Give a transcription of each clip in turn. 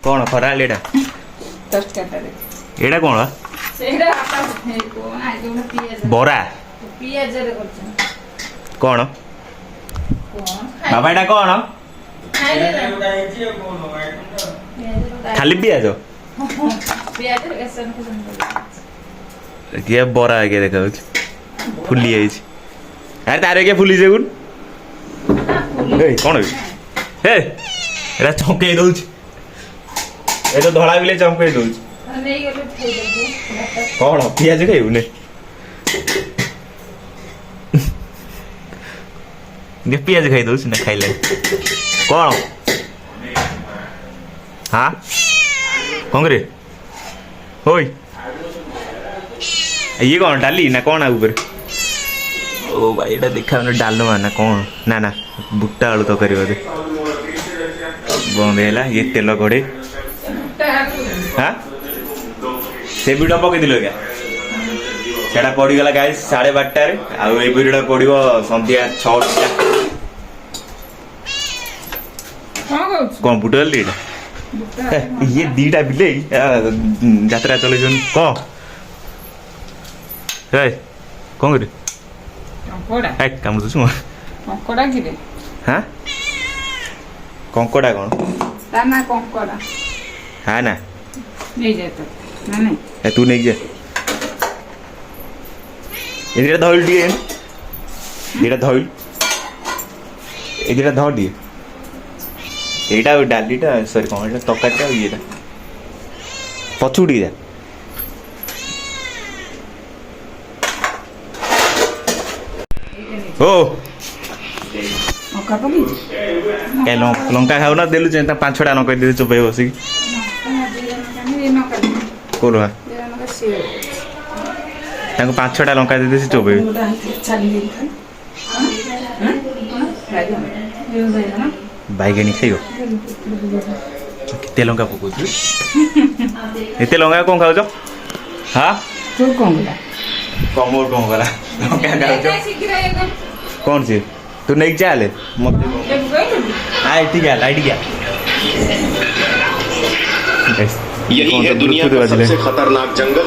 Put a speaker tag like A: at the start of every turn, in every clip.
A: कौन खरा एटा एटा कौन बरा कौन बाबा एटा कौन खाली पियाज किए बरा के देखा फुली जाइए अरे तार क्या फुली से कौन हे एरा चमके दउछ ए तो धड़ा बिले चमके दउछ कौन पियाज खाइबु ने ने पियाज खाइ दउछ ना खाइले कौन हां कौन रे होय ये कौन डाली ना कौन आ ऊपर ओ भाई एटा देखा डालमा ना कौन ना ना बुट्टा आलू तो करी बोधे बंद है ये तेल घोड़े हाँ से वीडियो पकई दिल क्या सेटा पड़गला गाय 12:30 आउ ये वीडियो पड़ो संध्या 6टा कौन बुट डाली ये दीटा बिले यात्रा चले कौन कौन करे काम कंकड़ा कि हाँ कंकड़ा कौन
B: ना कंकड़ा
A: हाँ ना
B: नहीं जाए तो ना नहीं
A: तू नहीं जा ये धइल दिए ये धइल ये धर दिए एटा डालीटा सॉरी कौन एटा तकाटा ये पछुड़ी जा ओ लंका खाऊ ना देलु 5-6टा लंका दे चुपे बस कोल 5-6टा लंका दे चुपे बैगणी खाइब केते लंका पकौ एते लंका कौन खाऊ हाँ कमोर कौन करा कौन सी तू नहीं चाले मत आए ठीक है लाइट गया
C: यही है दुनिया का सबसे खतरनाक जंगल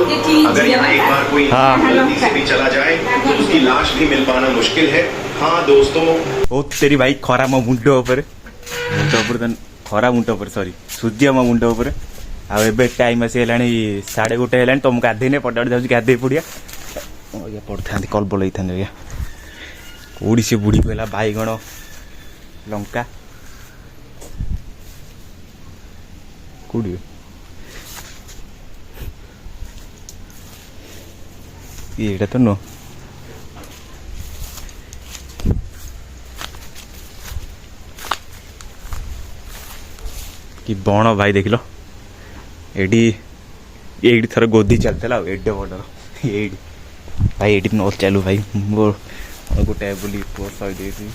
C: अगर यहाँ एक बार कोई गलती से भी चला जाए तो उसकी लाश भी मिल पाना मुश्किल है हाँ दोस्तों
A: ओ तेरी भाई खरा मो मुंडो ऊपर खरा मुंडो ऊपर सॉरी सूर्य मो मुंडो ऊपर आ टाइम आसी हेलानी 1:30 हेलानी तुम गाधे पटाड़ जाऊँ गाधे पड़िया पड़ था कल बोल था कौड़ी से बुढ़ी कहला बैगण लंका कौड़ी ये तो नो कि बण भाई देख लो एडी थर गोदी चलता एडे बड़र ये भाई ये न चलू भाई मोर गोटे बोली पुआ सही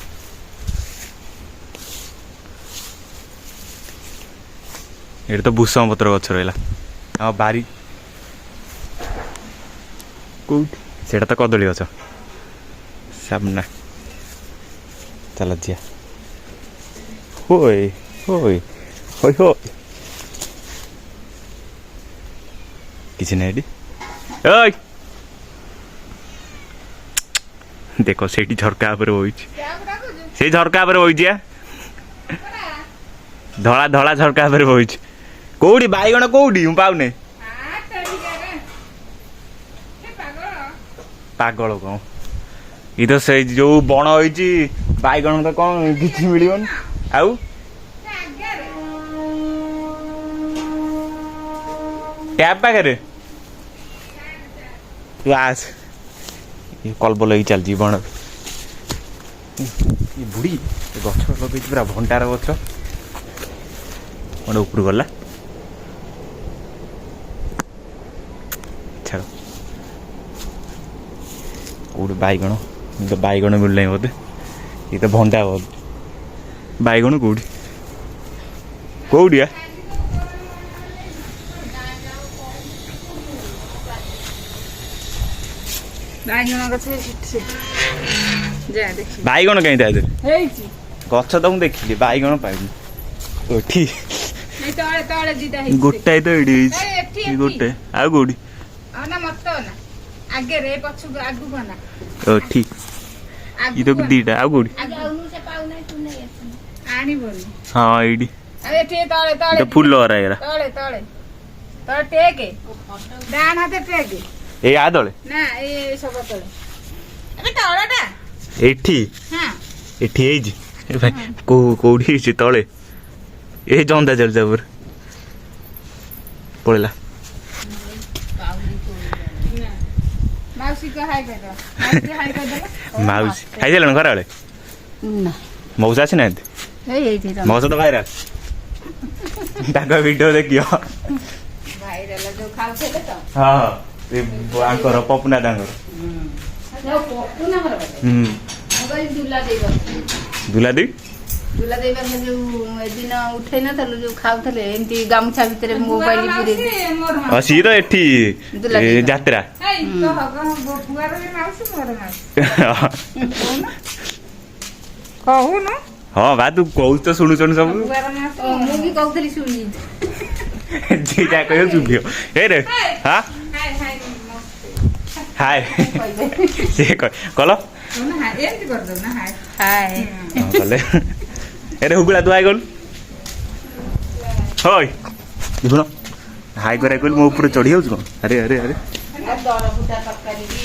A: ये तो भूषण पत्र गच रहा बारी कौट से तो कदली गच सामना चल जिया होय होय होय हो किसी नहीं ओय देखो से झरका से झरका धला धला झरका कौड़ी बैगण कौड़ी पाऊने पागल कौन ये तो से जो बण हो बैगण तो कौन किसी मिलन आउ टैप पाखे तू आस कल बोल चलती बण बुढ़ी गछ लगे पूरा भंडार गछ मन ऊपर गला छाड़ कौटे बैगण तो बैगण मिलना बोधे ये तो भंडा बोध बैगण कौटी कौटिया बैगण कहीं गछ तो मुझे देखिली बैगण पाइली
B: ଏଇ ତଳେ ତଳେ ଦିଟା ହେଇଛି।
A: ଗୋଟାଏ ତ ଏଇଠି
B: ଏଇ
A: ହେଇଛି
B: ଏଠି,
A: ଏ
B: ଏଠି।
A: ଗୋଟେ ଆଉ କୋଉଠି
B: ନା ମତେ ନା ଆଗରେ ଏ ପଛକୁ ଆଗକୁ ନା
A: ଓ ଠିକ ଇଏ ତ ଦିଟା ଆଉ କୋଉଠି
B: ଆଣିବନି
A: ହଁ ଏଇଠି
B: ଆଉ ଏଠି ତଳେ ତଳେ
A: ଏଇଟା ଫୁଲ ହରା ଏରା
B: ତଳେ ତଳେ ତଳେ ଟେକେ ଡାହାଣ ହାତେ ଟେକେ
A: ଏଇ ଆ ତଳେ
B: ନା ଏଇ ସବୁ ତଳେ ଏବେ ତଳଟା
A: ଏଠି
B: ହଁ
A: ଏଠି ହେଇଛି ଏ ଭାଇ କୋଉଠି ହେଇଛି ତଳେ ଏ ଜନ୍ଦା ଚାଲିଛି ଉପରେ ପଳେଇଲା
B: ମାଉସୀ କ ହାଇ କରିଦେବା ମାଉସୀ ହାଇ କରିଦେଲା
A: ମାଉସୀ ଖାଇସାରିଲଣି ଖରାବେଳେ
B: ନା
A: ମଉସା ଆସିନାହାନ୍ତି
B: ଏଇଠି
A: ମଉସା ତ ଭାଇରାଲ ତାଙ୍କ ଭିଡିଓ ଦେଖିବ
B: ଭାଇରାଲ ଯୋଉ ଖାଉଥିଲେ ତ
A: ହଁ ସେ ଆଙ୍କର ପପୁନା ତାଙ୍କର
B: ପପୁନା ଘର
A: ହୁଁ
B: ମୁଁ କହିଲି ଦୁଲା ଦେଇ ବସିଥିଲି
A: ଦୁଲା ଦେଇ
B: ଦୁଲା ଦେଇ ପାଖରେ ଯୋଉ ଏଦିନ ଉଠେଇ ନଥିଲୁ ଯୋଉ ଖାଉଥିଲେ ଏମିତି ଗାମୁଛା ଭିତରେ ମୋବାଇଲ ପୁରେଇ
A: ହଁ ସିଏ ତ ଏଠି
B: ଦୁଲା
A: ଏ,
B: ଦେଇ
A: ଯାତ୍ରା
B: କହୁନୁ
A: ହଁ ବା ତୁ କହୁଛୁ ତ ଶୁଣୁଛନ୍ତି ସବୁ
B: ମୁଁ ବି କହୁଥିଲି ଶୁଣି
A: ଯିଏ ଯାହା କହିବ ଶୁଭିବ ଏ ରେ ହଁ ହାଏ ସିଏ କଲ
B: ଏମିତି କରିଦଉ ନା ହାଏ
A: କଲେ ଏରେ ହୁଗୁଳା ତୁ ହାଇ କଲୁ ହଇ ଶୁଣ ହାଇ କରିବା କହିଲି ମୋ ଉପରେ ଚଢି ଯାଉଛି କଣ ଆରେ ଆରେ ଆରେ
B: ଦରବୁଟା ତରକାରୀ ବି